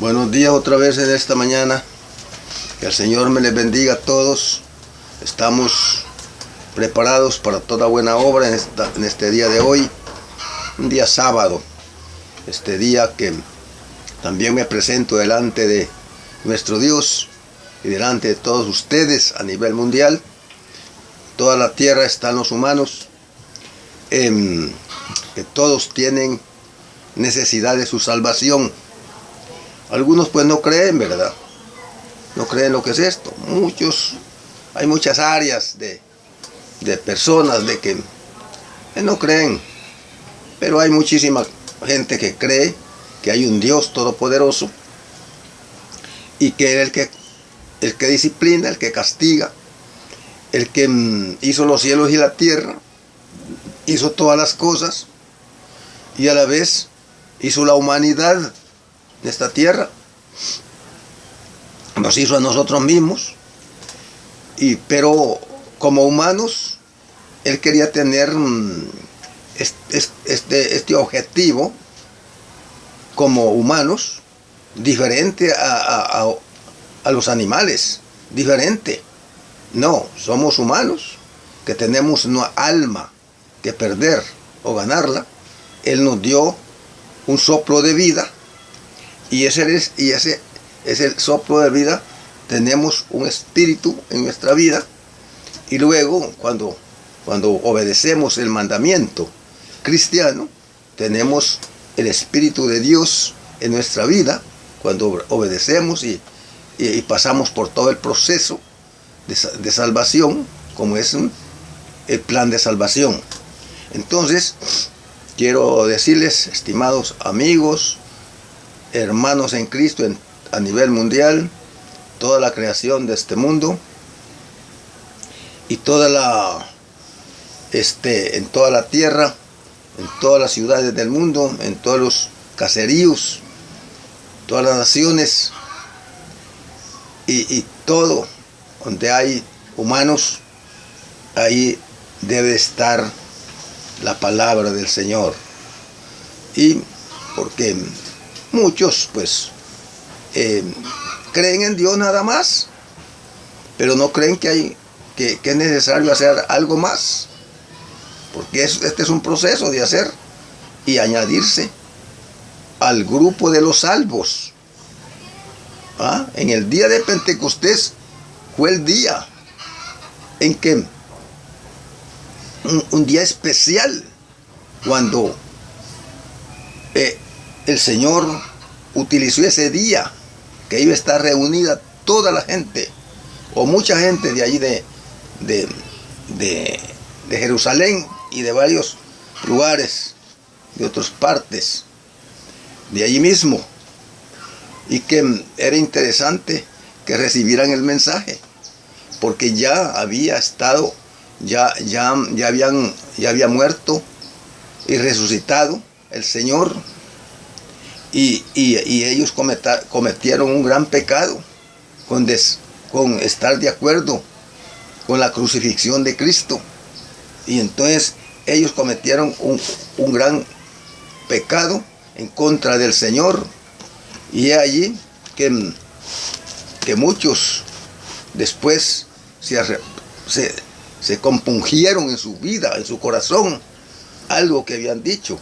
Buenos días otra vez en esta mañana. Que el Señor me les bendiga a todos. Estamos preparados para toda buena obra en este día de hoy. Un día sábado. Este día que también me presento delante de nuestro Dios y delante de todos ustedes a nivel mundial. Toda la tierra están los humanos. Que todos tienen necesidad de su salvación. Algunos pues no creen, ¿verdad? No creen lo que es esto. Hay muchas áreas de personas de que no creen. Pero hay muchísima gente que cree que hay un Dios todopoderoso y que es el que disciplina, el que castiga, el que hizo los cielos y la tierra, hizo todas las cosas y a la vez hizo la humanidad de esta tierra, nos hizo a nosotros mismos, pero como humanos Él quería tener este objetivo como humanos diferente a los animales, diferente. No, somos humanos que tenemos una alma que perder o ganarla. Él nos dio un soplo de vida y ese es el soplo de vida. Tenemos un espíritu en nuestra vida y luego cuando obedecemos el mandamiento cristiano, tenemos el Espíritu de Dios en nuestra vida cuando obedecemos y pasamos por todo el proceso de salvación, como es el plan de salvación. Entonces, quiero decirles, estimados amigos, hermanos en Cristo a nivel mundial, toda la creación de este mundo y en toda la tierra, en todas las ciudades del mundo, en todos los caseríos, todas las naciones y todo donde hay humanos, ahí debe estar la palabra del Señor. Y porque muchos pues creen en Dios nada más, pero no creen que es necesario hacer algo más, porque este es un proceso de hacer y añadirse al grupo de los salvos. En el día de Pentecostés fue el día en que un día especial, cuando el Señor utilizó ese día que iba a estar reunida toda la gente o mucha gente de allí de Jerusalén y de varios lugares, de otras partes, de allí mismo, y que era interesante que recibieran el mensaje, porque ya había estado, ya había muerto y resucitado el Señor, y ellos cometieron un gran pecado con estar de acuerdo con la crucifixión de Cristo. Y entonces ellos cometieron un gran pecado en contra del Señor. Y es allí que muchos después se compungieron en su vida, en su corazón, algo que habían dicho: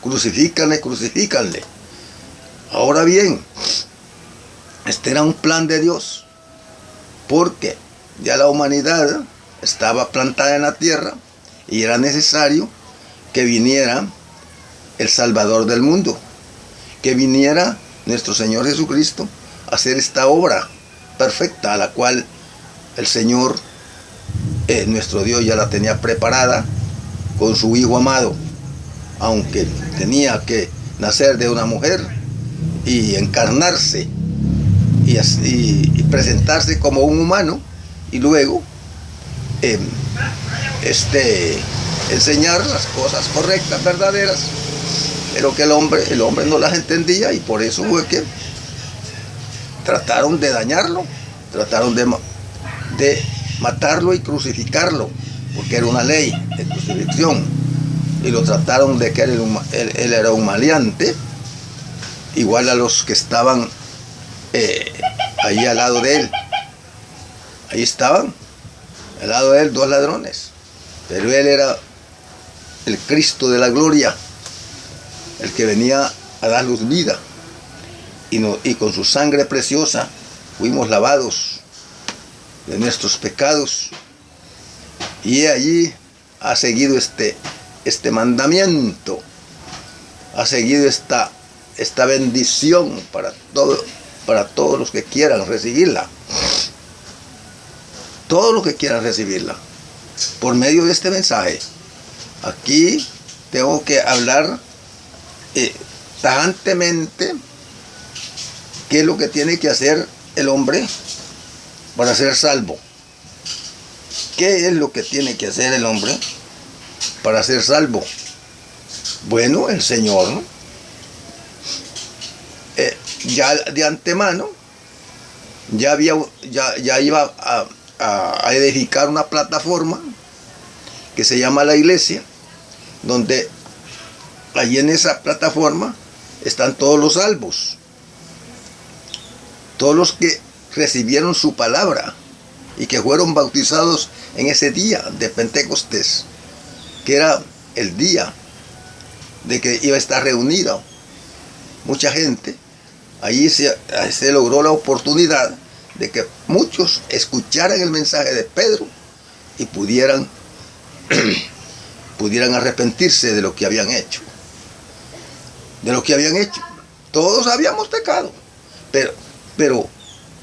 crucifícanle, crucifícanle. Ahora bien, este era un plan de Dios, porque ya la humanidad estaba plantada en la tierra y era necesario que viniera el Salvador del mundo, que viniera nuestro Señor Jesucristo a hacer esta obra perfecta, a la cual el Señor, nuestro Dios, ya la tenía preparada con su Hijo amado, aunque tenía que nacer de una mujer y encarnarse y presentarse como un humano y luego enseñar las cosas correctas, verdaderas, pero que el hombre no las entendía, y por eso fue que trataron de dañarlo, trataron de matarlo y crucificarlo, porque era una ley de crucifixión, y lo trataron de que él era un maleante, igual a los que estaban allí al lado de él. Ahí estaban, al lado de él, dos ladrones. Pero él era el Cristo de la gloria, el que venía a darnos vida. Y con su sangre preciosa fuimos lavados de nuestros pecados. Y allí ha seguido este mandamiento, ha seguido esta bendición para todos los que quieran recibirla. Todos los que quieran recibirla, por medio de este mensaje. Aquí tengo que hablar tajantemente qué es lo que tiene que hacer el hombre para ser salvo. ¿Qué es lo que tiene que hacer el hombre para ser salvo? Bueno, el Señor, ¿no? Ya de antemano ya iba a edificar una plataforma que se llama la iglesia, donde allí en esa plataforma están todos los salvos, todos los que recibieron su palabra y que fueron bautizados en ese día de Pentecostés, que era el día de que iba a estar reunida mucha gente. Allí se logró la oportunidad de que muchos escucharan el mensaje de Pedro y pudieran arrepentirse de lo que habían hecho. De lo que habían hecho. Todos habíamos pecado. Pero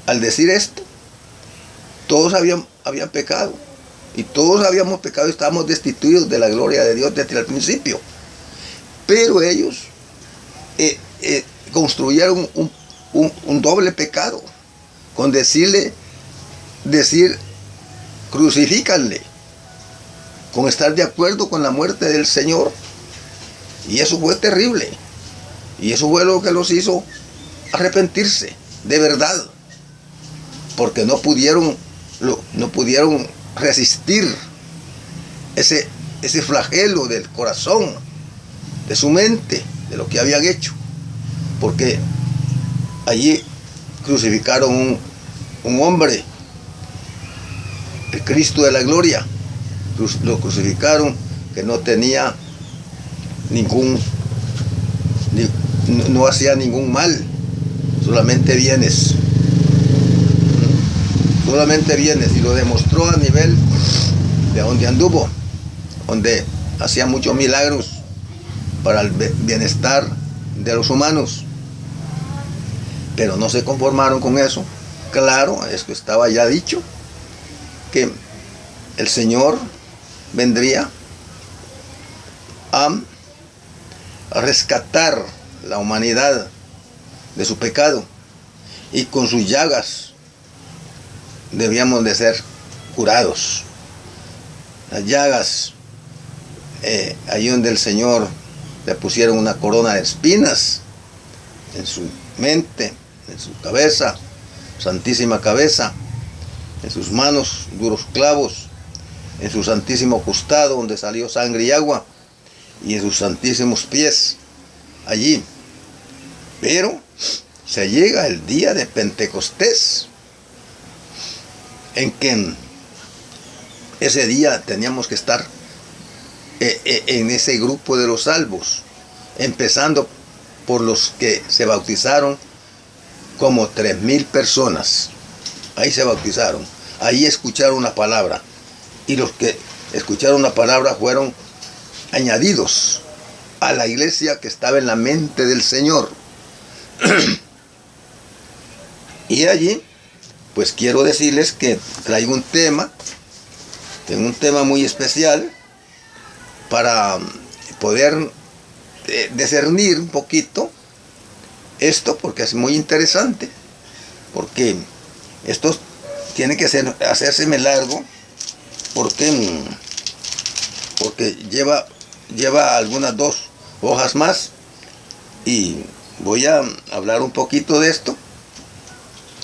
al decir esto, todos habían pecado. Y todos habíamos pecado y estábamos destituidos de la gloria de Dios desde el principio. Pero ellos construyeron un doble pecado. Con decir, crucifícanle, con estar de acuerdo con la muerte del Señor. Y eso fue terrible. Y eso fue lo que los hizo arrepentirse, de verdad. Porque no pudieron resistir ese flagelo del corazón, de su mente, de lo que habían hecho. Porque allí crucificaron un hombre, el Cristo de la gloria. Lo crucificaron, que no tenía no hacía ningún mal, solamente bienes. Y lo demostró a nivel de donde anduvo, donde hacía muchos milagros para el bienestar de los humanos. Pero no se conformaron con eso. Claro, esto estaba ya dicho, que el Señor vendría a rescatar la humanidad de su pecado, y con sus llagas debíamos de ser curados. Las llagas, allí donde el Señor le pusieron una corona de espinas en su mente, en su cabeza, santísima cabeza, en sus manos duros clavos, en su santísimo costado donde salió sangre y agua, y en sus santísimos pies allí. Pero se llega el día de Pentecostés, en que ese día teníamos que estar en ese grupo de los salvos, empezando por los que se bautizaron, como 3,000 personas. Ahí se bautizaron, ahí escucharon la palabra, y los que escucharon la palabra fueron añadidos a la iglesia que estaba en la mente del Señor. Y allí, pues quiero decirles que traigo un tema, tengo un tema muy especial para poder discernir un poquito esto, porque es muy interesante, porque esto tiene que hacérseme largo, porque lleva algunas 2 hojas más, y voy a hablar un poquito de esto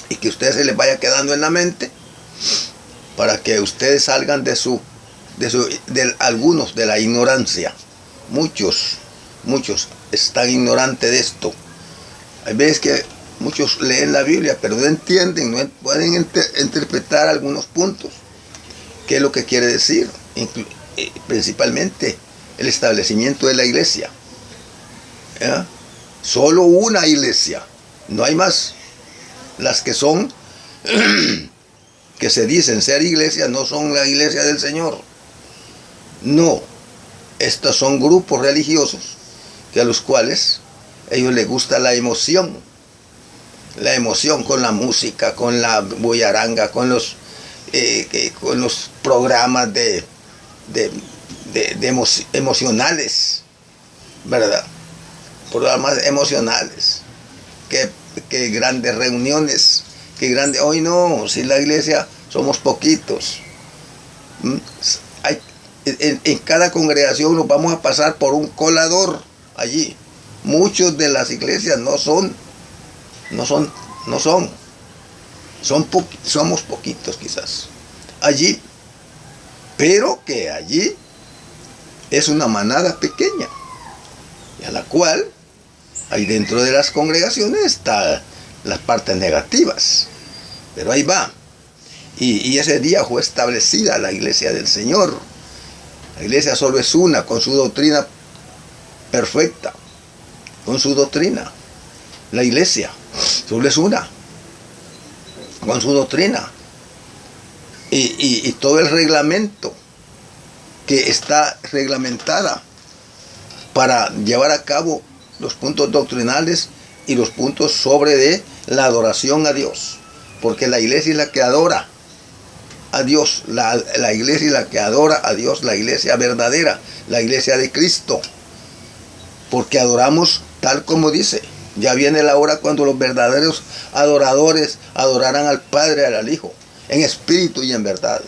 y que a ustedes se les vaya quedando en la mente, para que ustedes salgan de algunos de la ignorancia. Muchos están ignorantes de esto. Hay veces que muchos leen la Biblia, pero no entienden, no pueden interpretar algunos puntos. ¿Qué es lo que quiere decir? Principalmente el establecimiento de la iglesia. ¿Ya? Solo una iglesia, no hay más. Las que son, que se dicen ser iglesia, no son la iglesia del Señor. No, estos son grupos religiosos que a los cuales a ellos les gusta la emoción con la música, con la bullaranga, con los programas emocionales, ¿verdad? Programas emocionales, que grandes reuniones, que grandes, hoy no, si la iglesia somos poquitos. En cada congregación nos vamos a pasar por un colador allí. Muchos de las iglesias somos poquitos quizás allí, pero que allí es una manada pequeña, y a la cual ahí dentro de las congregaciones están las partes negativas, pero ahí va. Y ese día fue establecida la iglesia del Señor. La iglesia solo es una, con su doctrina perfecta, con su doctrina. La iglesia solo es una, con su doctrina. Y todo el reglamento que está reglamentada para llevar a cabo los puntos doctrinales y los puntos sobre de la adoración a Dios. Porque la iglesia es la que adora a Dios, la iglesia es la que adora a Dios, la iglesia verdadera, la iglesia de Cristo. Porque adoramos tal como dice. Ya viene la hora cuando los verdaderos adoradores adorarán al Padre y al Hijo, en espíritu y en verdad.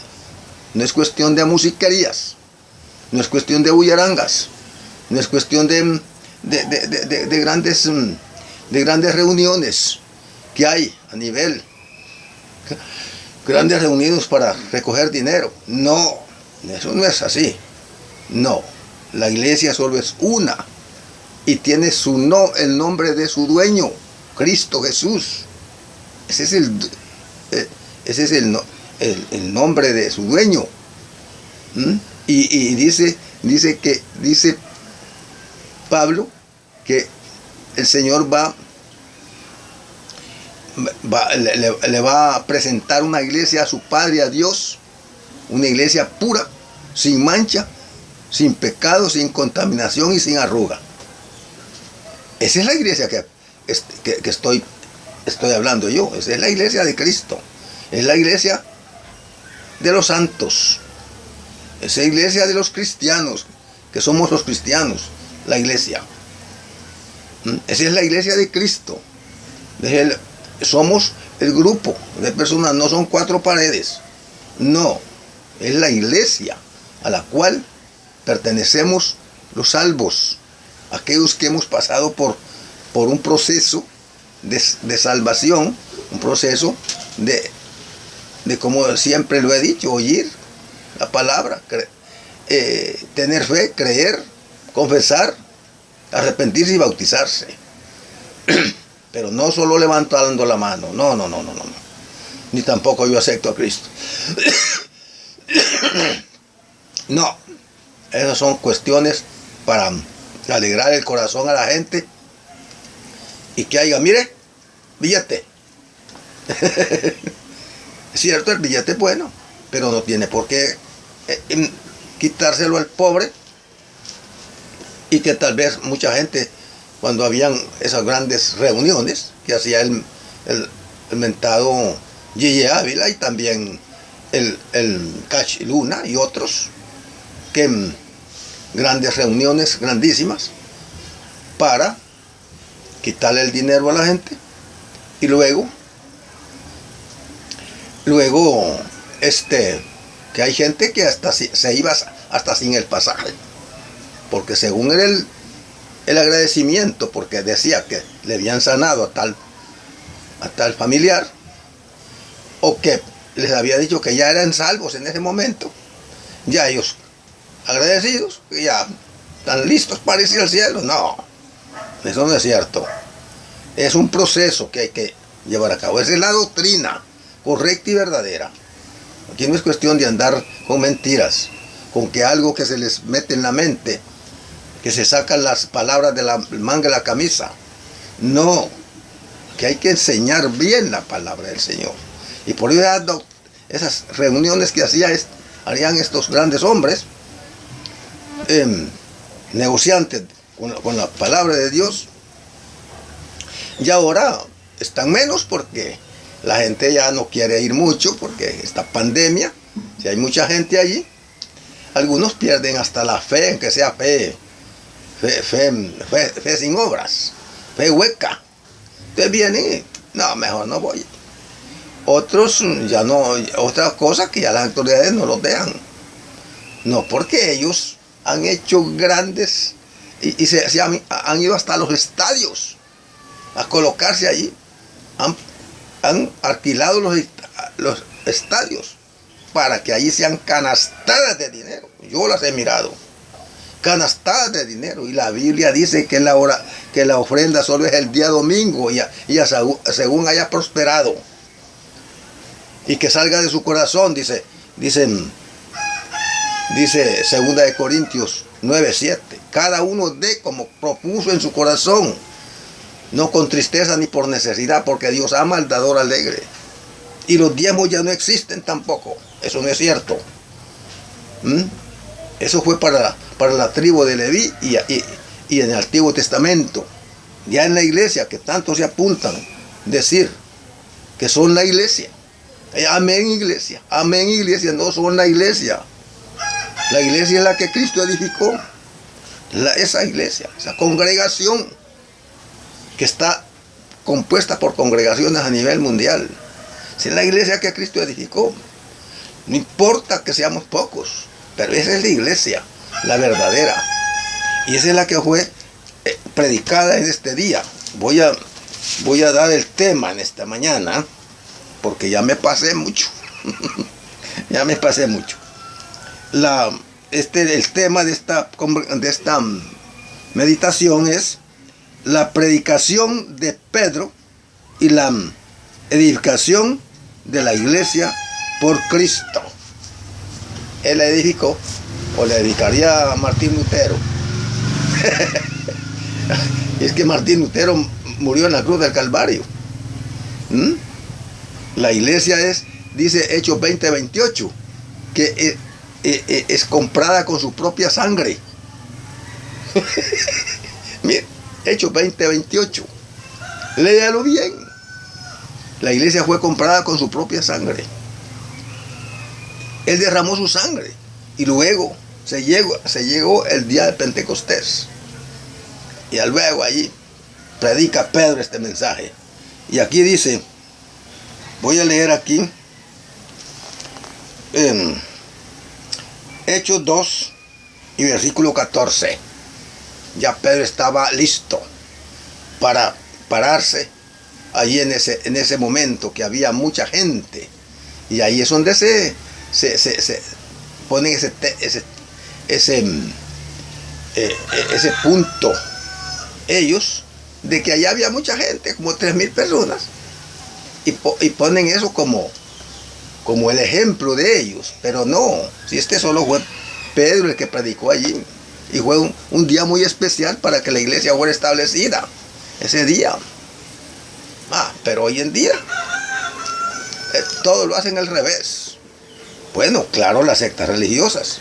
No es cuestión de musiquerías, no es cuestión de bullarangas, no es cuestión de grandes reuniones que hay a nivel, grandes reuniones para recoger dinero. No, eso no es así. No, la iglesia solo es una y tiene el nombre de su dueño, Cristo Jesús. Ese es el nombre de su dueño. Y dice Pablo que el Señor le va a presentar una iglesia a su Padre, a Dios, una iglesia pura, sin mancha, sin pecado, sin contaminación y sin arruga. Esa es la iglesia que estoy hablando yo. Esa es la iglesia de Cristo. Es la iglesia de los santos. Esa es la iglesia de los cristianos, que somos los cristianos, la iglesia. Esa es la iglesia de Cristo. Somos el grupo de personas, no son 4 paredes. No, es la iglesia a la cual pertenecemos los salvos, aquellos que hemos pasado por un proceso de salvación, un proceso de como siempre lo he dicho, oír la palabra, tener fe, creer, confesar, arrepentirse y bautizarse. Pero no solo levantando la mano, no. Ni tampoco yo acepto a Cristo. No, esas son cuestiones para alegrar el corazón a la gente y que haya, mire, billete. Es cierto, el billete es bueno, pero no tiene por qué quitárselo al pobre, y que tal vez mucha gente, cuando habían esas grandes reuniones que hacía el mentado Gigi Ávila y también el Cach Luna y otros, que grandes reuniones grandísimas para quitarle el dinero a la gente y luego que hay gente que hasta se iba hasta sin el pasaje, porque según era el agradecimiento, porque decía que le habían sanado a tal familiar, o que les había dicho que ya eran salvos en ese momento, ya ellos agradecidos, ya están listos para irse al cielo. No, eso no es cierto. Es un proceso que hay que llevar a cabo. Esa es la doctrina correcta y verdadera. Aquí no es cuestión de andar con mentiras, con que algo que se les mete en la mente, que se sacan las palabras de la manga de la camisa. No, que hay que enseñar bien la palabra del Señor. Y por eso esas reuniones que harían estos grandes hombres, negociantes con la palabra de Dios, y ahora están menos porque la gente ya no quiere ir mucho, porque esta pandemia, si hay mucha gente allí, algunos pierden hasta la fe, aunque sea fe sin obras, fe hueca. Entonces vienen, no, mejor no voy. Otros ya no, otra cosa que ya las autoridades no los dejan. No, porque ellos han hecho grandes y se han ido hasta los estadios a colocarse allí. Han alquilado los estadios para que allí sean canastadas de dinero. Yo las he mirado. Canastadas de dinero. Y la Biblia dice que la ofrenda solo es el día domingo y según haya prosperado. Y que salga de su corazón, dice 2 Corintios 9:7. Cada uno dé como propuso en su corazón, no con tristeza ni por necesidad, porque Dios ama al dador alegre. Y los diezmos ya no existen tampoco. Eso no es cierto. Eso fue para la tribu de Leví y en el Antiguo Testamento. Ya en la iglesia, que tanto se apuntan decir que son la iglesia. Amén, iglesia. Amén, iglesia. No son la iglesia. La iglesia es la que Cristo edificó. Esa iglesia, esa congregación que está compuesta por congregaciones a nivel mundial. Esa es la iglesia que Cristo edificó. No importa que seamos pocos, pero esa es la iglesia, la verdadera. Y esa es la que fue predicada en este día. Voy a dar el tema en esta mañana, porque ya me pasé mucho. Ya me pasé mucho. El tema de esta meditación es la predicación de Pedro y la edificación de la iglesia por Cristo. Él la edificó, o le dedicaría a Martín Lutero. Y es que Martín Lutero murió en la cruz del Calvario. La iglesia dice Hechos 20:28, que es comprada con su propia sangre. Mire, Hechos 20:28. Léalo bien. La iglesia fue comprada con su propia sangre. Él derramó su sangre. Y luego se llegó el día de Pentecostés. Y luego allí predica Pedro este mensaje. Y aquí dice, voy a leer aquí Hechos 2 y versículo 14. Ya Pedro estaba listo para pararse allí en ese momento que había mucha gente. Y ahí es donde se ponen ese punto ellos de que allá había mucha gente, como 3,000 personas, y ponen eso como el ejemplo de ellos. Pero no, si solo fue Pedro el que predicó allí, y fue un día muy especial para que la iglesia fuera establecida ese día. Pero hoy en día todo lo hacen al revés. Bueno, claro, las sectas religiosas.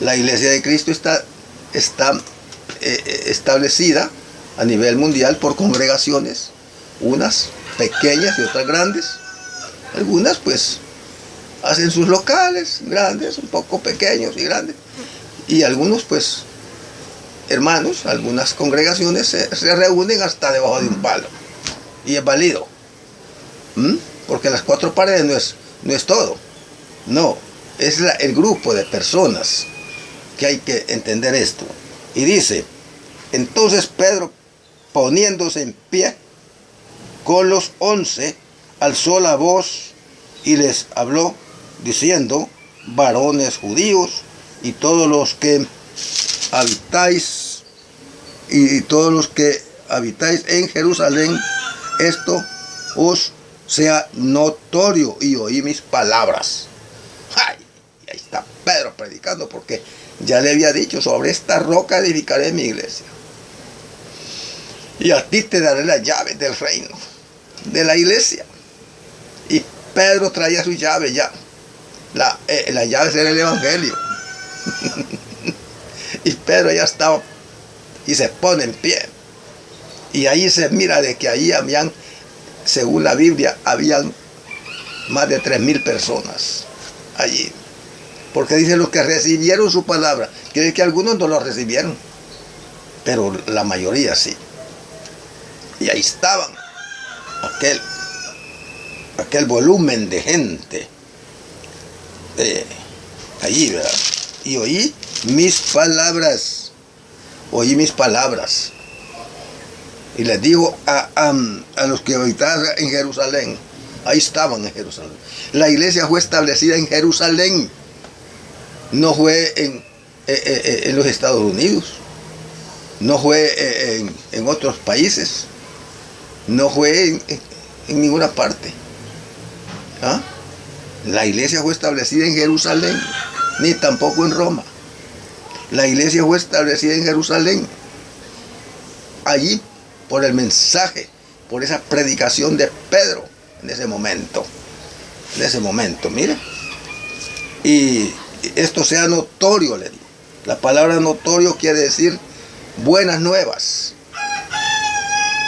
La iglesia de Cristo está establecida a nivel mundial por congregaciones, unas pequeñas y otras grandes. Algunas pues hacen sus locales grandes, un poco pequeños y grandes. Y algunos pues, hermanos, algunas congregaciones se reúnen hasta debajo de un palo. Y es válido. Porque las 4 paredes no es todo. No, es el grupo de personas que hay que entender esto. Y dice, entonces Pedro, poniéndose en pie con los 11, alzó la voz y les habló, diciendo, varones judíos y todos los que habitáis en Jerusalén esto os sea notorio y oí mis palabras. ¡Ay! Y ahí está Pedro predicando, porque ya le había dicho: sobre esta roca edificaré mi iglesia. Y a ti te daré las llaves del reino, de la iglesia. Y Pedro traía su llave ya. La llave era el evangelio. Y Pedro ya estaba y se pone en pie. Y ahí se mira de que ahí habían, según la Biblia, habían más de 3,000 personas allí. Porque dice los que recibieron su palabra. Quiere decir que algunos no lo recibieron, pero la mayoría sí. Y ahí estaban aquel volumen de gente allí, ¿verdad? Y oí mis palabras. Oí mis palabras. Y les digo a los que habitaban en Jerusalén. Ahí estaban en Jerusalén. La iglesia fue establecida en Jerusalén. No fue en los Estados Unidos. No fue en otros países. No fue en ninguna parte. ¿Ah? La iglesia fue establecida en Jerusalén. Ni tampoco en Roma. La iglesia fue establecida en Jerusalén. Allí, por el mensaje, por esa predicación de Pedro en ese momento. En ese momento, mire. Y esto sea notorio, le digo. La palabra notorio quiere decir buenas nuevas.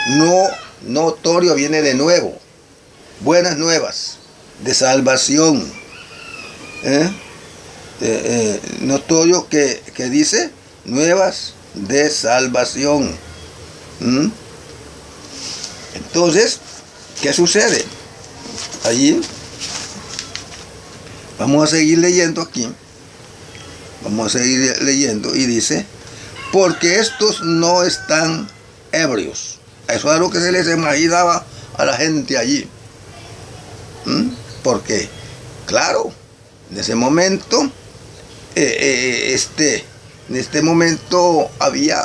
No, notorio viene de nuevo. Buenas nuevas de salvación. Notorio que dice nuevas de salvación. Entonces, ¿qué sucede? Allí vamos a seguir leyendo aquí. Vamos a seguir leyendo y dice: porque estos no están ebrios. Eso es lo que se les imaginaba a la gente allí. Porque, claro, en ese momento, en este momento había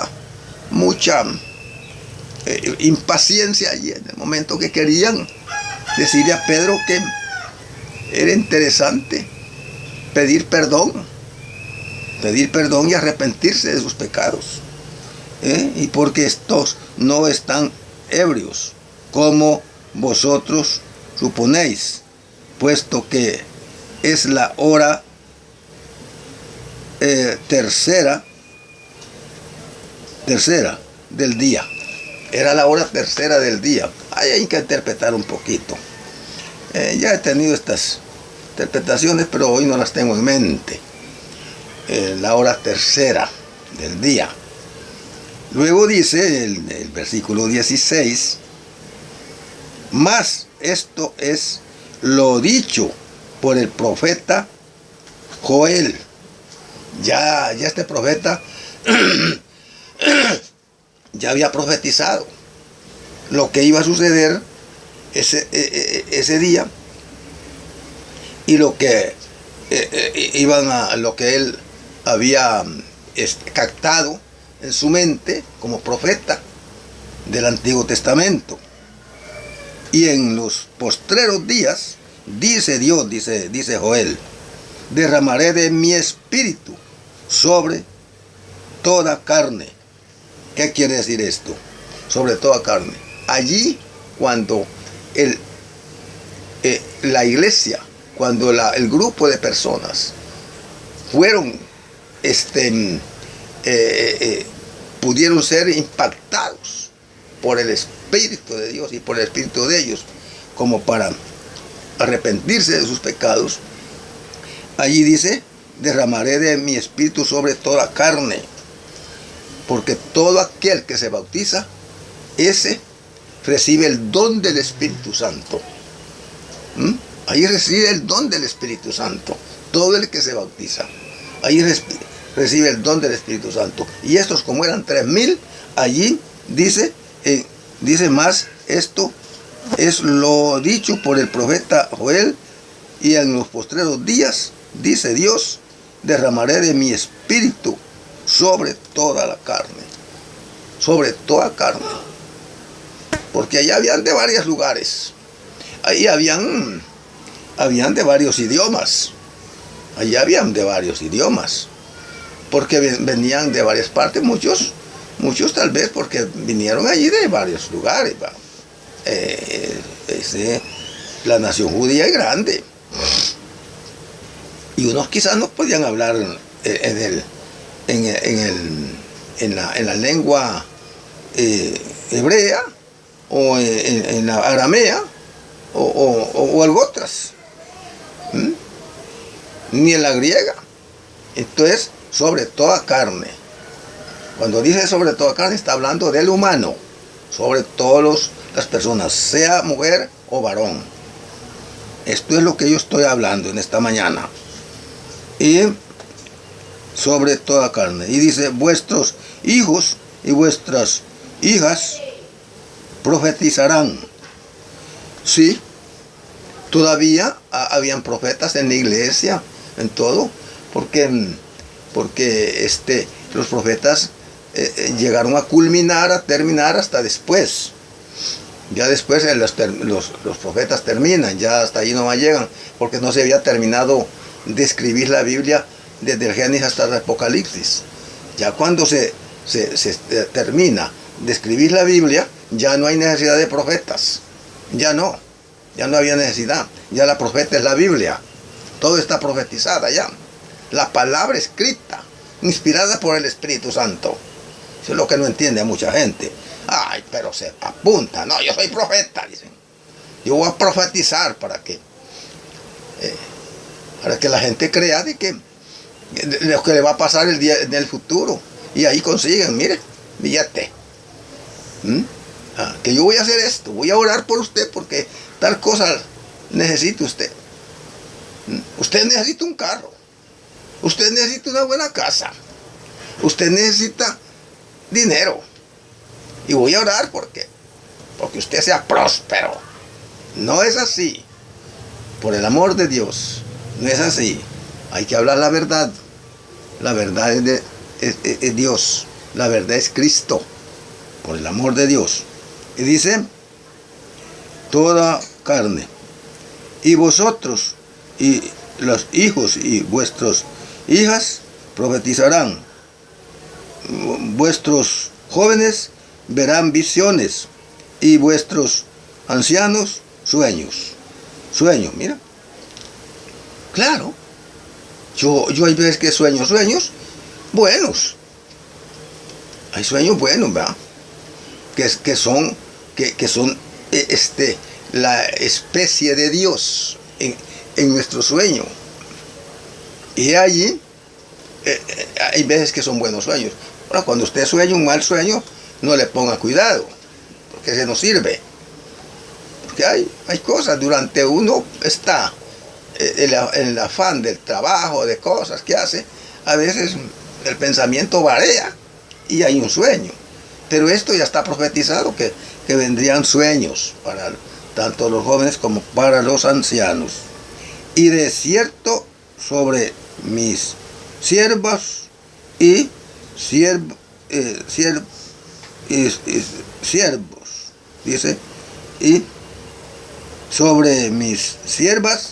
mucha impaciencia allí, en el momento que querían decirle a Pedro que era interesante pedir perdón y arrepentirse de sus pecados. Y porque estos no están ebrios, como vosotros suponéis, puesto que es la hora tercera del día. Era la hora tercera del día. Ahí hay que interpretar un poquito. Ya he tenido estas interpretaciones, pero hoy no las tengo en mente. La hora tercera del día. Luego dice el versículo 16: mas esto es lo dicho por el profeta Joel. Ya este profeta ya había profetizado lo que iba a suceder ese día, y lo que lo que él había captado en su mente como profeta del Antiguo Testamento. Y en los postreros días, dice Dios, dice Joel, derramaré de mi espíritu sobre toda carne. ¿Qué quiere decir esto? Sobre toda carne. Allí, cuando la iglesia, cuando el grupo de personas fueron, pudieron ser impactados por el Espíritu de Dios y por el Espíritu de ellos, como para arrepentirse de sus pecados, allí dice: derramaré de mi espíritu sobre toda carne, porque todo aquel que se bautiza, ese recibe el don del Espíritu Santo. Ahí recibe el don del Espíritu Santo. Todo el que se bautiza, ahí recibe el don del Espíritu Santo. Y estos, como eran 3,000, allí dice más: esto es lo dicho por el profeta Joel, y en los postreros días, dice Dios, derramaré de mi espíritu sobre toda la carne. Sobre toda carne. porque allá habían de varios lugares. Ahí habían de varios idiomas. Allá habían de varios idiomas. Porque venían de varias partes, muchos tal vez porque vinieron allí de varios lugares. La nación judía es grande. Y unos quizás no podían hablar en la lengua hebrea o en la aramea o algo otras. Ni en la griega. Entonces, sobre toda carne. Cuando dice sobre toda carne, está hablando del humano. Sobre todas las personas, sea mujer o varón. Esto es lo que yo estoy hablando en esta mañana. Y sobre toda carne. Y dice, vuestros hijos y vuestras hijas profetizarán. Sí, todavía habían profetas en la iglesia, en todo, porque los profetas llegaron a culminar, a terminar hasta después. Ya después los profetas terminan, ya hasta ahí no llegan, porque no se había terminado de escribir la Biblia desde el Génesis hasta el Apocalipsis. Ya cuando se termina de escribir la Biblia, ya no hay necesidad de profetas. Ya no había necesidad. Ya la profeta es la Biblia. Todo está profetizada ya. La palabra escrita, inspirada por el Espíritu Santo. Eso es lo que no entiende a mucha gente. Ay, pero se apunta. No, yo soy profeta, dicen. Yo voy a profetizar para que la gente crea de que lo que le va a pasar en el futuro. Y ahí consiguen, mire, billete. Que yo voy a hacer esto, voy a orar por usted porque tal cosa necesita usted. Usted necesita un carro. Usted necesita una buena casa. Usted necesita dinero. Y voy a orar porque usted sea próspero. No es así. Por el amor de Dios, no es así. Hay que hablar la verdad. La verdad es Dios. La verdad es Cristo. Por el amor de Dios. Y dice, toda carne. Y vosotros y los hijos y vuestras hijas profetizarán. Vuestros jóvenes verán visiones y vuestros ancianos sueños. Sueños, mira. Claro. Yo hay veces que sueños buenos. Hay sueños buenos, ¿verdad? Que son la especie de Dios en nuestro sueño. Y allí hay veces que son buenos sueños. Ahora, cuando usted sueña un mal sueño, no le ponga cuidado, porque ese no sirve. Porque hay cosas, durante uno está en el afán del trabajo, de cosas que hace, a veces el pensamiento varía y hay un sueño. Pero esto ya está profetizado, que vendrían sueños para tanto los jóvenes como para los ancianos. Y de cierto sobre mis siervos y siervos, dice, y sobre mis siervas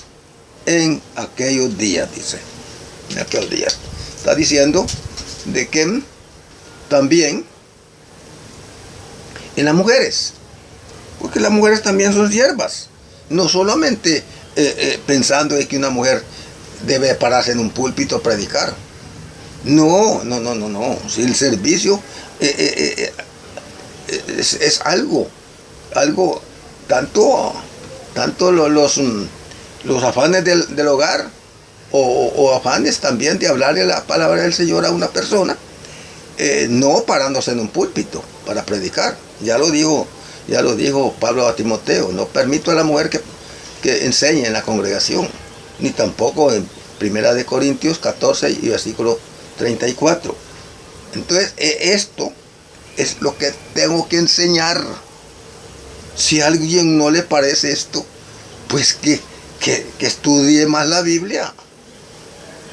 en aquellos días, dice, en aquellos días. Está diciendo de que también en las mujeres, porque las mujeres también son siervas, no solamente pensando de que una mujer debe pararse en un púlpito a predicar. No. Si el servicio es algo tanto los afanes del hogar o afanes también de hablarle la palabra del Señor a una persona, no parándose en un púlpito para predicar. Ya lo dijo Pablo a Timoteo: no permito a la mujer que enseñe en la congregación, ni tampoco en 1 Corintios 14 y versículo 34. Entonces, esto es lo que tengo que enseñar. Si a alguien no le parece esto, pues que estudie más la Biblia.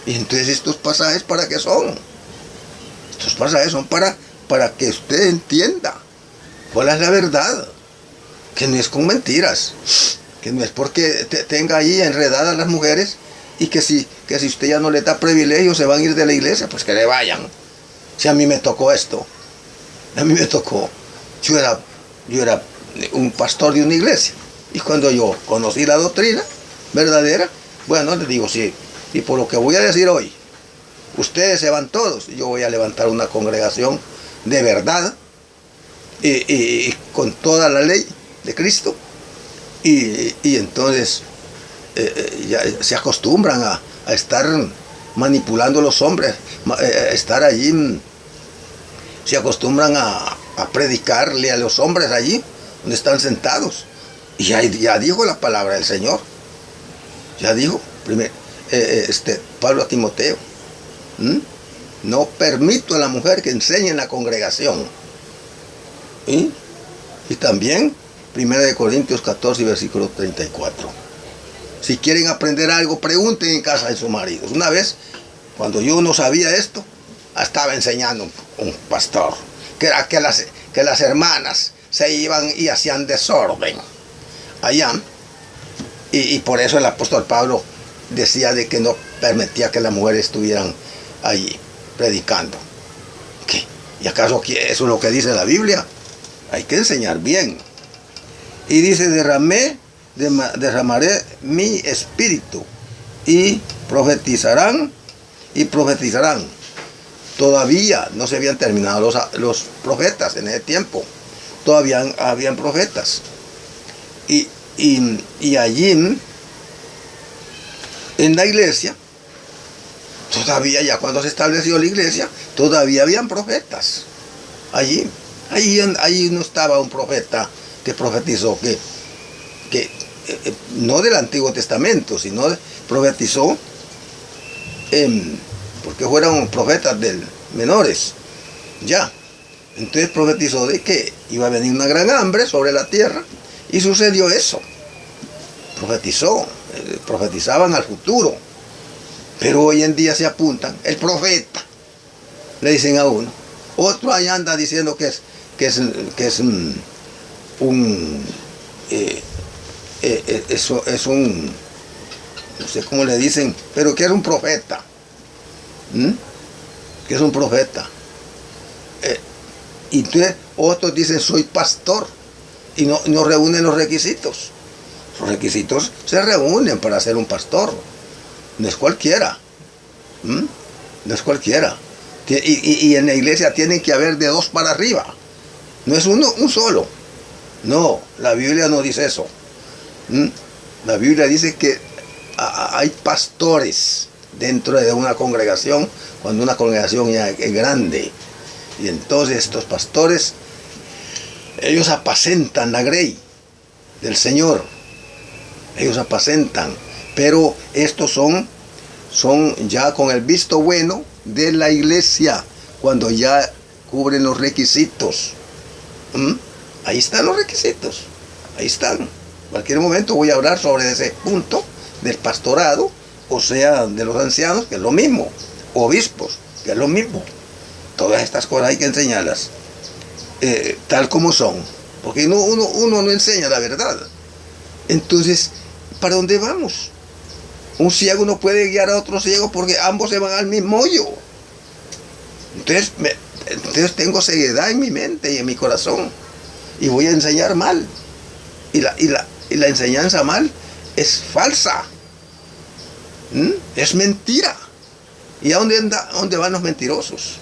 Y entonces, estos pasajes, ¿para qué son? Estos pasajes son para que usted entienda cuál es la verdad. que no es con mentiras, que no es porque tenga ahí enredadas las mujeres y que si usted ya no le da privilegio se van a ir de la iglesia, pues que le vayan. Si a mí me tocó esto, a mí me tocó, yo era un pastor de una iglesia y cuando yo conocí la doctrina verdadera, bueno, les digo, sí, y por lo que voy a decir hoy, ustedes se van todos, yo voy a levantar una congregación de verdad y con toda la ley de Cristo y entonces ya se acostumbran a estar manipulando a los hombres, estar allí, se acostumbran a predicarle a los hombres allí donde están sentados y ya dijo la palabra del Señor, ya dijo Pablo a Timoteo, no permito a la mujer que enseñe en la congregación. Y también 1 Corintios 14 versículo 34. Si quieren aprender algo, pregunten en casa de sus maridos. Una vez, cuando yo no sabía esto, estaba enseñando un pastor que era que las hermanas se iban y hacían desorden allá, y por eso el apóstol Pablo decía de que no permitía que las mujeres estuvieran allí predicando. ¿Qué? ¿Y acaso eso es lo que dice la Biblia? Hay que enseñar bien. Y dice, derramaré mi espíritu y profetizarán. Todavía no se habían terminado los profetas en ese tiempo. Todavía habían profetas. Y allí, en la iglesia, todavía, ya cuando se estableció la iglesia, todavía habían profetas. Allí no estaba un profeta que profetizó, que no del Antiguo Testamento, sino profetizó, porque fueron profetas menores, ya. Entonces profetizó de que iba a venir una gran hambre sobre la tierra, y sucedió eso. Profetizaban al futuro, pero hoy en día se apuntan, el profeta, le dicen a uno. Otro ahí anda diciendo que es un no sé cómo le dicen, pero que es un profeta, que es un profeta. Y entonces otros dicen soy pastor y no reúnen los requisitos. Los requisitos se reúnen para ser un pastor, no es cualquiera, no es cualquiera. Y en la iglesia tienen que haber de 2 para arriba, no es un solo. No, la Biblia no dice eso. La Biblia dice que hay pastores dentro de una congregación, cuando una congregación ya es grande. Y entonces estos pastores, ellos apacentan la grey del Señor. Ellos apacentan. Pero estos son ya con el visto bueno de la iglesia, cuando ya cubren los requisitos. Ahí están los requisitos, ahí están. En cualquier momento voy a hablar sobre ese punto del pastorado, o sea, de los ancianos, que es lo mismo, obispos, que es lo mismo. Todas estas cosas hay que enseñarlas tal como son, porque uno no enseña la verdad. Entonces, ¿para dónde vamos? Un ciego no puede guiar a otro ciego porque ambos se van al mismo hoyo. Entonces tengo ceguedad en mi mente y en mi corazón, y voy a enseñar mal, y la enseñanza mal es falsa, es mentira. ¿Y a dónde van los mentirosos?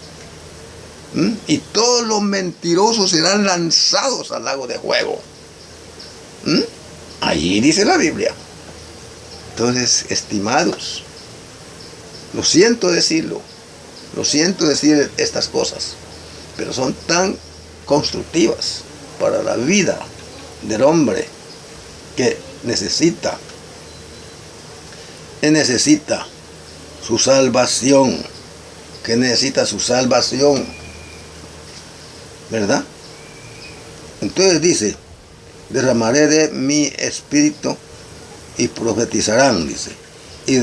Y todos los mentirosos serán lanzados al lago de fuego. Allí dice la Biblia. Entonces, estimados, lo siento decirlo, lo siento decir estas cosas, pero son tan constructivas para la vida del hombre que necesita su salvación, ¿verdad? Entonces dice, derramaré de mi espíritu y profetizarán, dice, y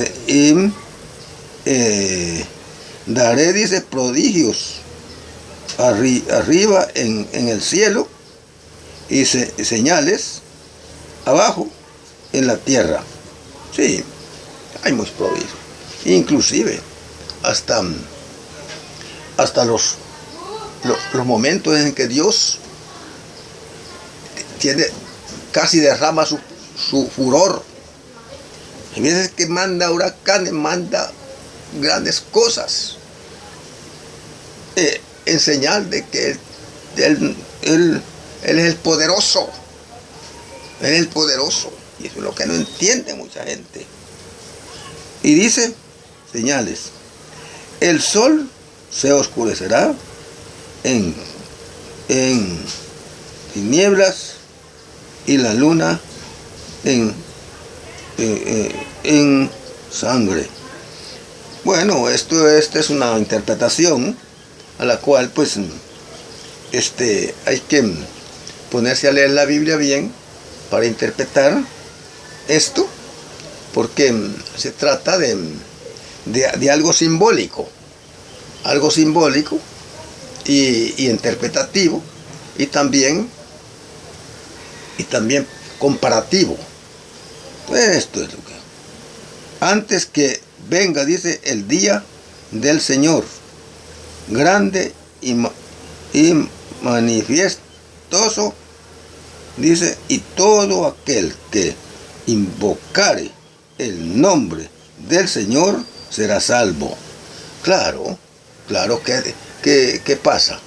daré, dice, prodigios arriba en el cielo y señales abajo en la tierra. Sí, hay muchos prodigios. Inclusive hasta los momentos en que Dios casi derrama su furor. Hay veces que manda huracanes, manda grandes cosas, en señal de que Él es el poderoso. Él es el poderoso. Y eso es lo que no entiende mucha gente. Y dice, señales, el sol se oscurecerá en tinieblas y la luna en sangre. Bueno, esta es una interpretación a la cual pues hay que ponerse a leer la Biblia bien para interpretar esto, porque se trata de algo simbólico y interpretativo y también comparativo. Esto es lo que antes que venga, dice, el día del Señor, grande y manifiestoso, dice, y todo aquel que invocare el nombre del Señor será salvo. Claro, ¿qué pasa?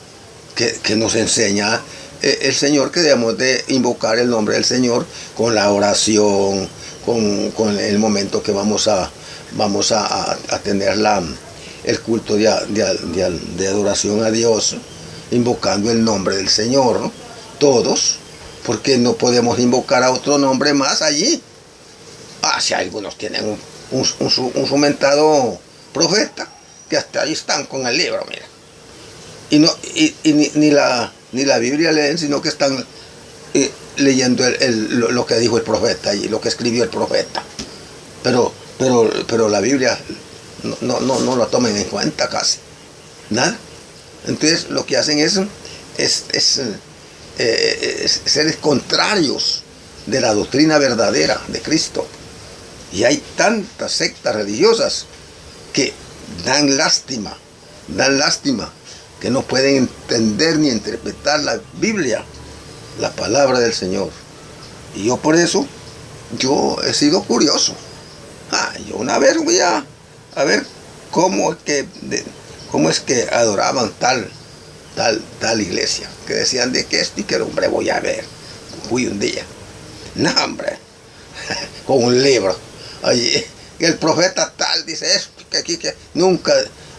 Que nos enseña el Señor que debemos de invocar el nombre del Señor con la oración, con el momento que vamos a tener el culto de adoración a Dios, invocando el nombre del Señor, ¿no? Todos, porque no podemos invocar a otro nombre más allí. Si algunos tienen un sumentado profeta, que hasta ahí están con el libro, mira. Ni la Biblia leen, sino que están leyendo lo que dijo el profeta y lo que escribió el profeta. Pero la Biblia no la tomen en cuenta casi. Nada. Entonces lo que hacen es seres contrarios de la doctrina verdadera de Cristo. Y hay tantas sectas religiosas que dan lástima que no pueden entender ni interpretar la Biblia, la palabra del Señor. Y yo por eso, yo he sido curioso. Yo una vez voy a ver cómo es que adoraban tal iglesia, que decían de que esto y que el hombre voy a ver. Fui un día. No, hombre, con un libro. Allí, el profeta tal dice esto, que nunca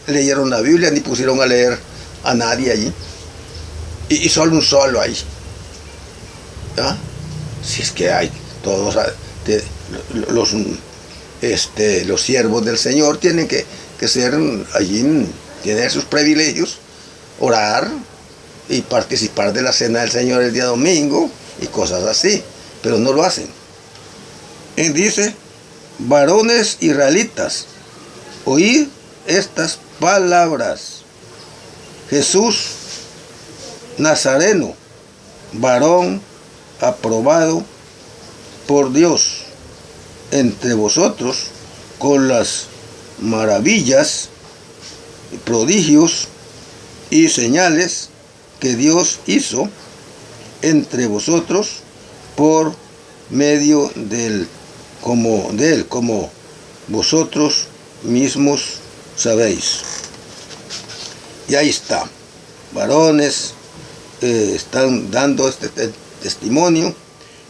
leyeron la Biblia ni pusieron a leer a nadie allí. Y solo un solo ahí. Si es que hay todos los siervos del Señor tienen que ser allí, tener sus privilegios, orar y participar de la cena del Señor el día domingo y cosas así, pero no lo hacen. Y dice, varones israelitas, oíd estas palabras. Jesús Nazareno, varón aprobado por Dios entre vosotros con las maravillas, prodigios y señales que Dios hizo entre vosotros por medio de él, como vosotros mismos sabéis. Y ahí está, varones están dando este testimonio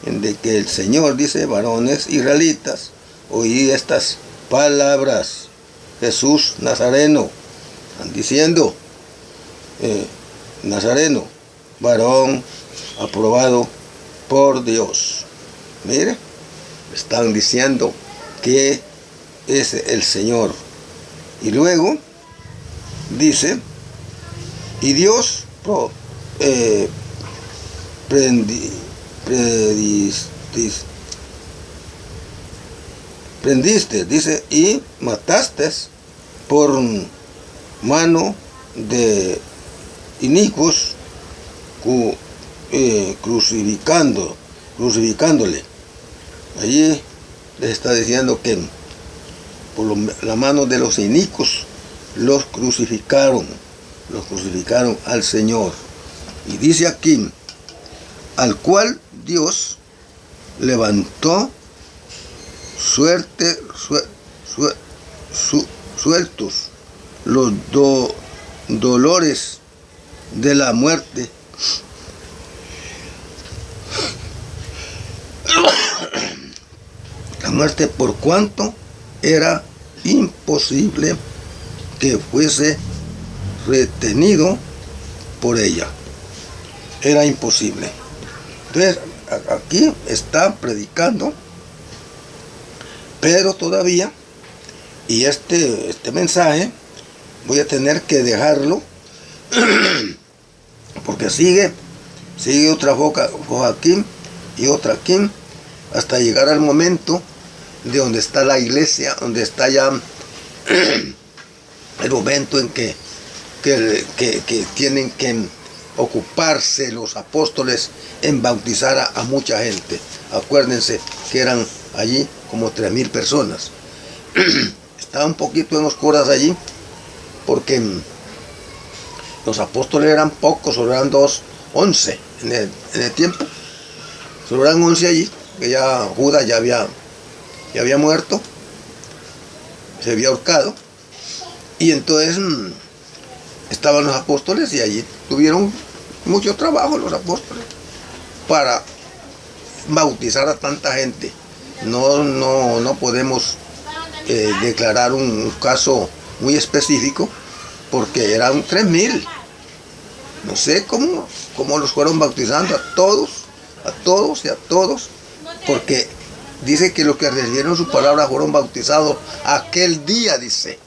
de que el Señor dice, varones israelitas, oí estas palabras. Jesús Nazareno, están diciendo, Nazareno, varón aprobado por Dios. Mire, están diciendo que es el Señor. Y luego dice, y Dios prendiste, dice, y mataste por mano de inicuos crucificándole. Allí les está diciendo que por la mano de los inicuos los crucificaron al Señor. Y dice aquí, al cual Dios levantó sueltos los dolores de la muerte, por cuanto era imposible que fuese retenido por ella. Era imposible. Entonces, aquí está predicando Pedro todavía, y este mensaje voy a tener que dejarlo porque sigue otra hoja aquí y otra aquí, hasta llegar al momento de donde está la iglesia, donde está ya el momento en que tienen que ocuparse los apóstoles en bautizar a mucha gente. Acuérdense que eran allí como 3,000 personas. Estaba un poquito en oscuras allí, porque los apóstoles eran pocos, solo eran 11 en el tiempo. Solo eran 11 allí, que ya Judas ya había muerto, se había ahorcado. Y entonces estaban los apóstoles, y allí tuvieron mucho trabajo los apóstoles para bautizar a tanta gente. No podemos declarar un caso muy específico, porque eran 3,000. No sé cómo los fueron bautizando a todos, porque dice que los que recibieron su palabra fueron bautizados aquel día, dice,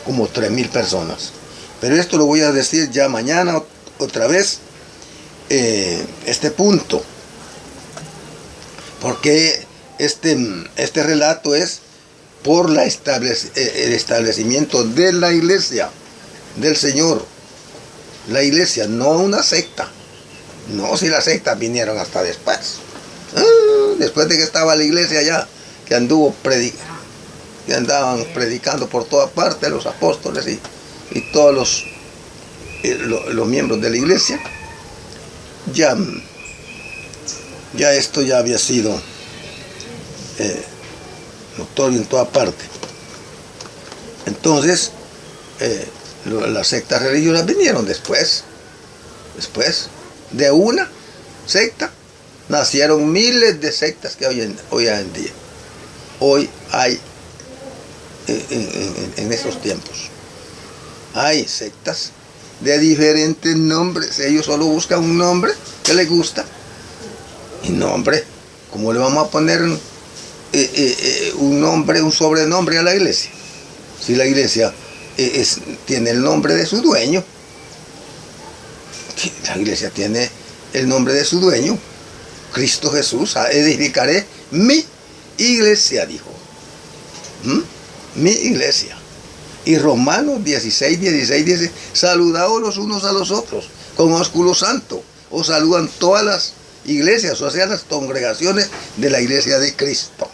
como 3,000 personas. Pero esto lo voy a decir ya mañana otra vez, este punto, porque este relato es por el establecimiento de la iglesia del Señor. La iglesia, no una secta. No, si las sectas vinieron hasta después. Después de que estaba la iglesia ya, que andaban predicando por toda parte los apóstoles y todos los miembros de la iglesia, ya esto ya había sido notorio en toda parte. Entonces, las sectas religiosas vinieron después. De una secta nacieron miles de sectas que hoy en día. Hoy hay, en estos tiempos, hay sectas de diferentes nombres. Ellos solo buscan un nombre que les gusta. Y nombre, ¿cómo le vamos a poner un sobrenombre a la iglesia? Si la iglesia tiene el nombre de su dueño. La iglesia tiene el nombre de su dueño, Cristo Jesús. Edificaré mi iglesia, dijo. Mi iglesia. Y Romanos 16 dice, saludaos los unos a los otros con ósculo santo. Os saludan todas las iglesias, o sea, las congregaciones de la iglesia de Cristo.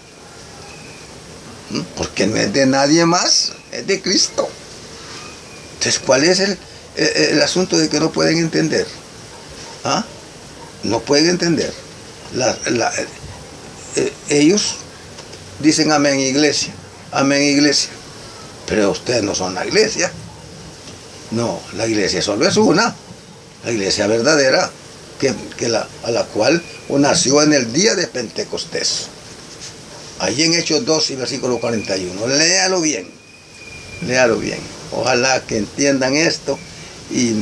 Porque no es de nadie más, es de Cristo. Entonces, ¿cuál es el asunto de que no pueden entender? No pueden entender. Ellos dicen amén iglesia, pero ustedes no son la iglesia. No, la iglesia solo es una, la iglesia verdadera, a la cual nació en el día de Pentecostés. Allí en Hechos 2 y versículo 41. Léalo bien. Ojalá que entiendan esto, y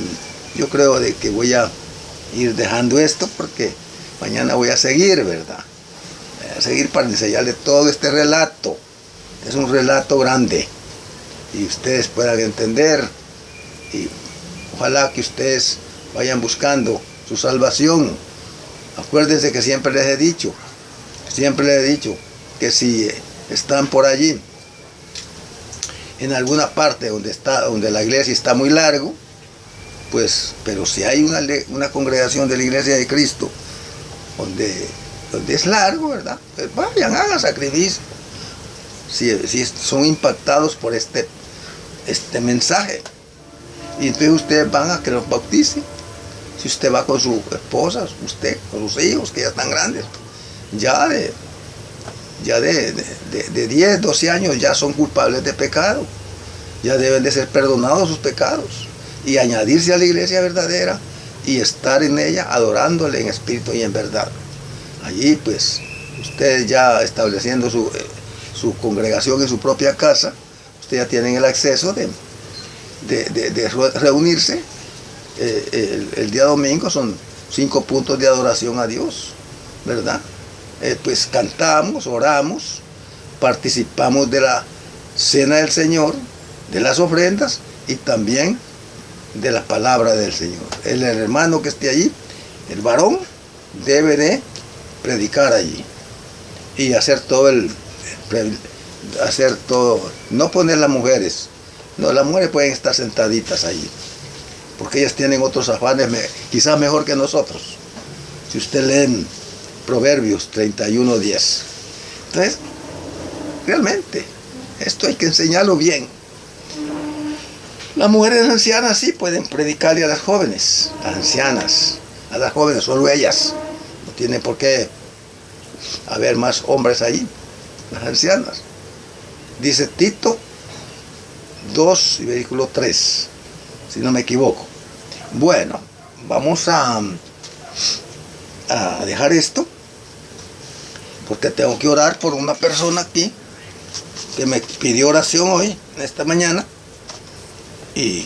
yo creo de que voy a ir dejando esto, porque mañana voy a seguir, ¿verdad? Voy a seguir para enseñarle todo este relato. Es un relato grande, y ustedes puedan entender, y ojalá que ustedes vayan buscando su salvación. Acuérdense que siempre les he dicho que si están por allí en alguna parte donde la iglesia está muy largo, pues, pero si hay una congregación de la Iglesia de Cristo donde es largo, ¿verdad? Pues vayan, hagan sacrificio. Si son impactados por este mensaje. Y entonces ustedes van a que los bauticen. Si usted va con su esposa, usted con sus hijos que ya están grandes, ya de 10, 12 años ya son culpables de pecado. Ya deben de ser perdonados sus pecados y añadirse a la iglesia verdadera y estar en ella adorándole en espíritu y en verdad. Allí pues ustedes ya estableciendo su congregación en su propia casa, ustedes ya tienen el acceso de reunirse. El día domingo son 5 puntos de adoración a Dios, ¿verdad? Pues cantamos, oramos, participamos de la cena del Señor, de las ofrendas y también de la palabra del Señor. El hermano que esté allí, el varón, debe de predicar allí y hacer todo, no poner las mujeres. No, las mujeres pueden estar sentaditas allí, porque ellas tienen otros afanes, quizás mejor que nosotros. Si usted lee Proverbios 31:10. Entonces, realmente, esto hay que enseñarlo bien. Las mujeres ancianas sí pueden predicarle a las jóvenes, las ancianas, a las jóvenes, solo ellas. No tiene por qué haber más hombres ahí, las ancianas. Dice Tito 2, versículo 3, si no me equivoco. Bueno, vamos a dejar esto, porque tengo que orar por una persona aquí que me pidió oración hoy, en esta mañana, y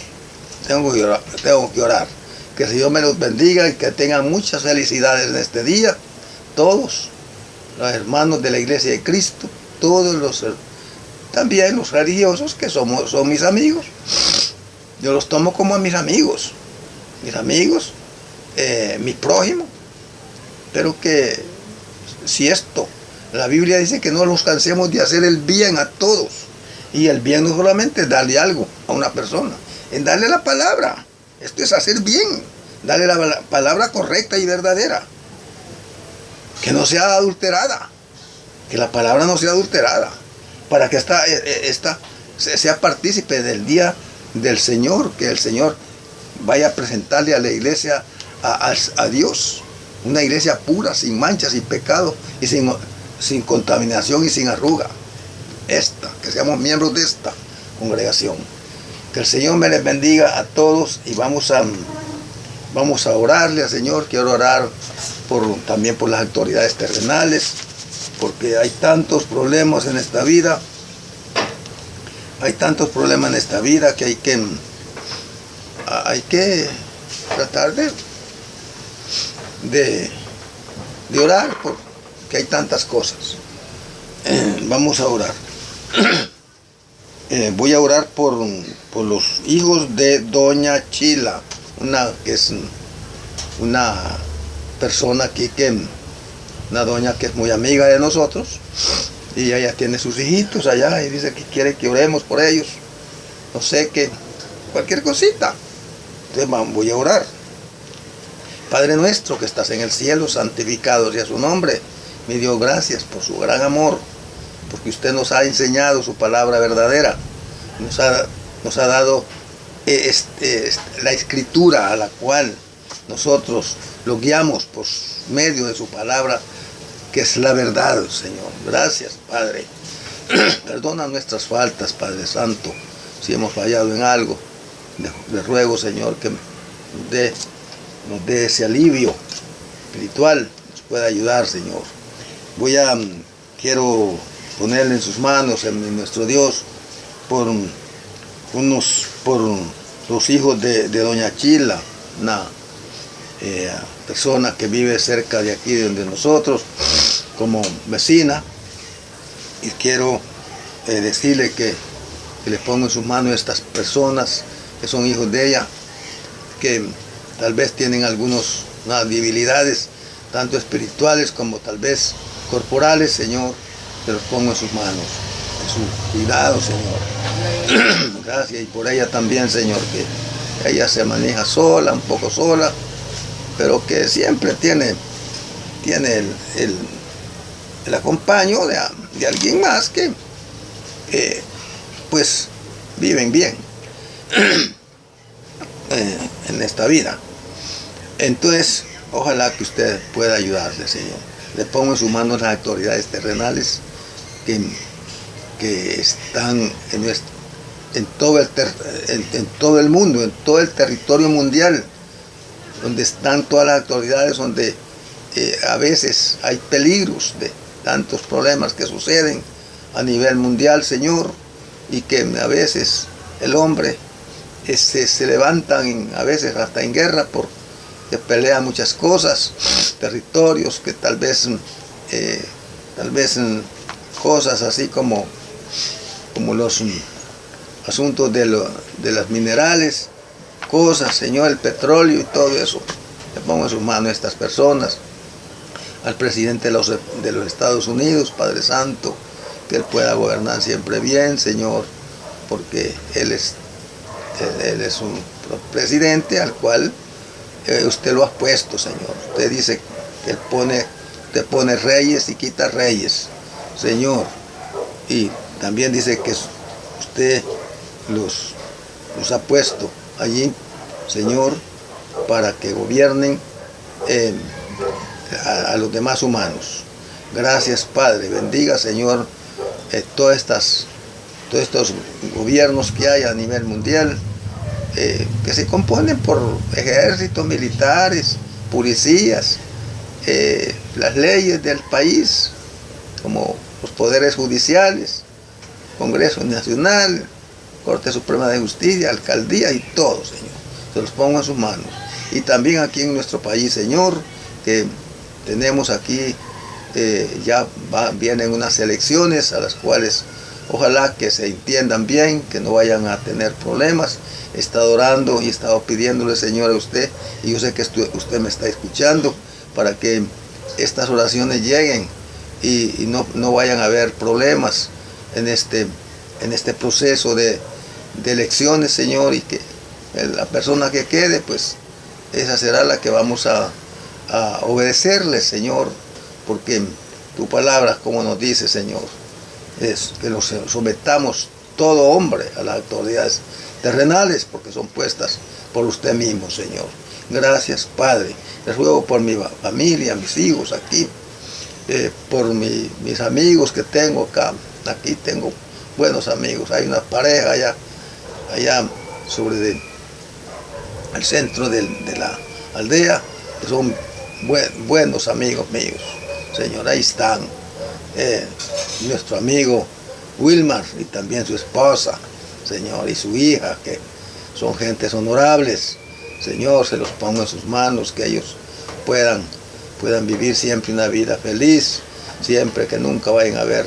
tengo que orar. Que el Señor me los bendiga y que tengan muchas felicidades en este día, todos los hermanos de la Iglesia de Cristo, también los religiosos que son mis amigos. Yo los tomo como a mis amigos, mi prójimo. Pero que si la Biblia dice que no nos cansemos de hacer el bien a todos. Y el bien no solamente es darle algo a una persona, es darle la palabra. Esto es hacer bien, darle la palabra correcta y verdadera. Que no sea adulterada, que la palabra no sea adulterada, para que esta sea partícipe del día del Señor, que el Señor vaya a presentarle a la iglesia a Dios. Una iglesia pura, sin manchas, sin pecado y sin contaminación y sin arruga. Que seamos miembros de esta congregación. Que el Señor me les bendiga a todos y vamos a orarle al Señor. Quiero orar también por las autoridades terrenales, porque hay tantos problemas en esta vida. Que hay que tratar de orar, porque hay tantas cosas. Vamos a orar. Voy a orar por los hijos de doña Chila, que es una persona aquí, una doña que es muy amiga de nosotros, y ella tiene sus hijitos allá y dice que quiere que oremos por ellos. No sé, cualquier cosita. Entonces voy a orar. Padre nuestro que estás en el cielo, santificado sea su nombre. Mi Dios, gracias por su gran amor, porque usted nos ha enseñado su palabra verdadera. Nos ha dado la escritura a la cual nosotros lo guiamos por medio de su palabra, que es la verdad, Señor. Gracias, Padre. Perdona nuestras faltas, Padre Santo, si hemos fallado en algo. Le ruego, Señor, que nos dé ese alivio espiritual, nos pueda ayudar, Señor. Quiero ponerle en sus manos, en nuestro Dios, por los hijos de doña Chila, una persona que vive cerca de aquí, de donde nosotros, como vecina, y quiero decirle que le pongo en sus manos a estas personas que son hijos de ella, que tal vez tienen algunas debilidades, tanto espirituales como tal vez corporales. Señor, te los pongo en sus manos, en su cuidado, Señor. Gracias, y por ella también, Señor, ella se maneja sola, un poco sola, pero que siempre tiene el acompaño de alguien más que pues viven bien en esta vida. Entonces, ojalá que usted pueda ayudarle, Señor. Le pongo en sus manos las autoridades terrenales que están en todo el mundo, en todo el territorio mundial, donde están todas las autoridades, donde a veces hay peligros de tantos problemas que suceden a nivel mundial, Señor, y que a veces el hombre se levantan a veces hasta en guerra porque pelea muchas cosas, territorios que tal vez cosas así como los asuntos de las minerales, cosas, Señor, el petróleo y todo eso. Le pongo en sus manos a estas personas, al presidente de los Estados Unidos, Padre Santo, que él pueda gobernar siempre bien, Señor, porque él es un presidente al cual usted lo ha puesto, Señor. Usted dice que usted pone reyes y quita reyes, Señor. Y también dice que usted los ha puesto allí, Señor, para que gobiernen a los demás humanos. Gracias, Padre. Bendiga, Señor, todos estos gobiernos que hay a nivel mundial, que se componen por ejércitos, militares, policías, las leyes del país, como los poderes judiciales, Congreso Nacional, Corte Suprema de Justicia, Alcaldía y todo, Señor. Se los pongo en sus manos. Y también aquí en nuestro país, Señor, que tenemos aquí, vienen unas elecciones a las cuales ojalá que se entiendan bien, que no vayan a tener problemas. He estado orando y he estado pidiéndole, Señor, a usted, y yo sé que usted me está escuchando, para que estas oraciones lleguen y no vayan a haber problemas en este proceso de elecciones, Señor, y que la persona que quede, pues esa será la que vamos a obedecerle, Señor, porque tu palabra, como nos dice, Señor, es que nos sometamos todo hombre a las autoridades terrenales, porque son puestas por usted mismo, Señor. Gracias, Padre. Les ruego por mi familia, mis hijos aquí, por mis amigos que tengo acá. Aquí tengo buenos amigos. Hay una pareja allá sobre el centro de la aldea, que son buenos amigos míos, Señor. Ahí están nuestro amigo Wilmar y también su esposa, Señor, y su hija, que son gentes honorables. Señor, se los pongo en sus manos, que ellos puedan vivir siempre una vida feliz, siempre, que nunca vayan a haber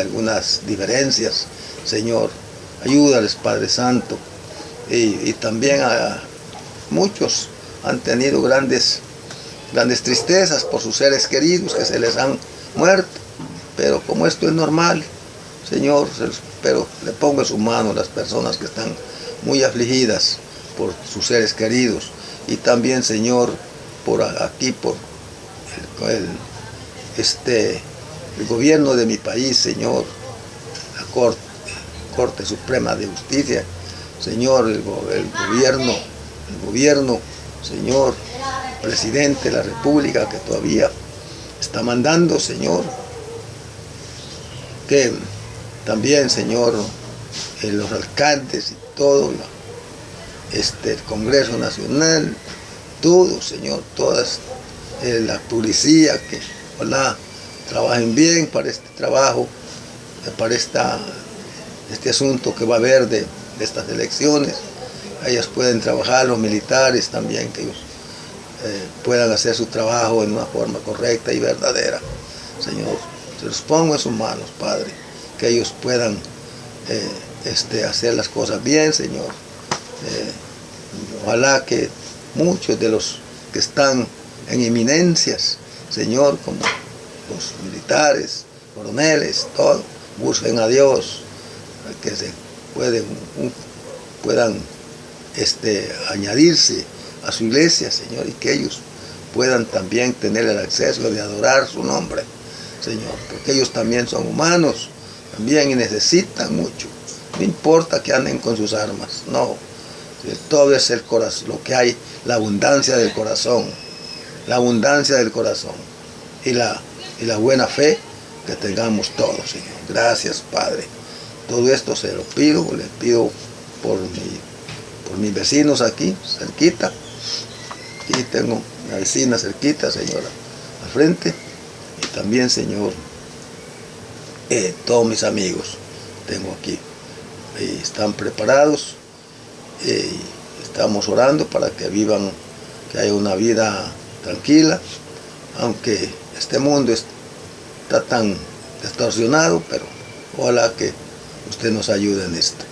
algunas diferencias. Señor, ayúdales, Padre Santo. Y también a muchos han tenido grandes tristezas por sus seres queridos que se les han muerto, pero como esto es normal, Señor, pero le pongo en sus manos las personas que están muy afligidas por sus seres queridos, y también, Señor, por el gobierno de mi país, Señor, la Corte Suprema de Justicia, Señor, el gobierno, Señor, presidente de la República, que todavía está mandando, Señor, que también, Señor, los alcaldes y todo, el Congreso Nacional, todo, Señor, todas, la policía, que ojalá trabajen bien para este trabajo, para este asunto que va a haber de estas elecciones. Ellas pueden trabajar, los militares también, que ellos puedan hacer su trabajo en una forma correcta y verdadera. Señor, se los pongo en sus manos, Padre, que ellos puedan hacer las cosas bien, Señor. Ojalá que muchos de los que están en eminencias, Señor, como los militares, coroneles, todos, busquen a Dios, que puedan añadirse a su iglesia, Señor, y que ellos puedan también tener el acceso de adorar su nombre, Señor, porque ellos también son humanos, también, y necesitan mucho. No importa que anden con sus armas, no. Todo es el corazón, lo que hay, la abundancia del corazón, y la buena fe que tengamos todos, Señor. Gracias, Padre. Todo esto se lo pido, les pido por mis vecinos aquí, cerquita. Aquí tengo una vecina cerquita, Señora, al frente. Y también, Señor, todos mis amigos tengo aquí. Y están preparados. Estamos orando para que vivan, que haya una vida tranquila, aunque este mundo está tan distorsionado, pero ojalá que usted nos ayude en esto.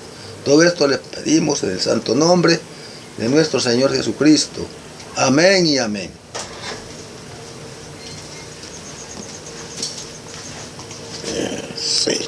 Todo esto le pedimos en el santo nombre de nuestro Señor Jesucristo. Amén y amén. Sí.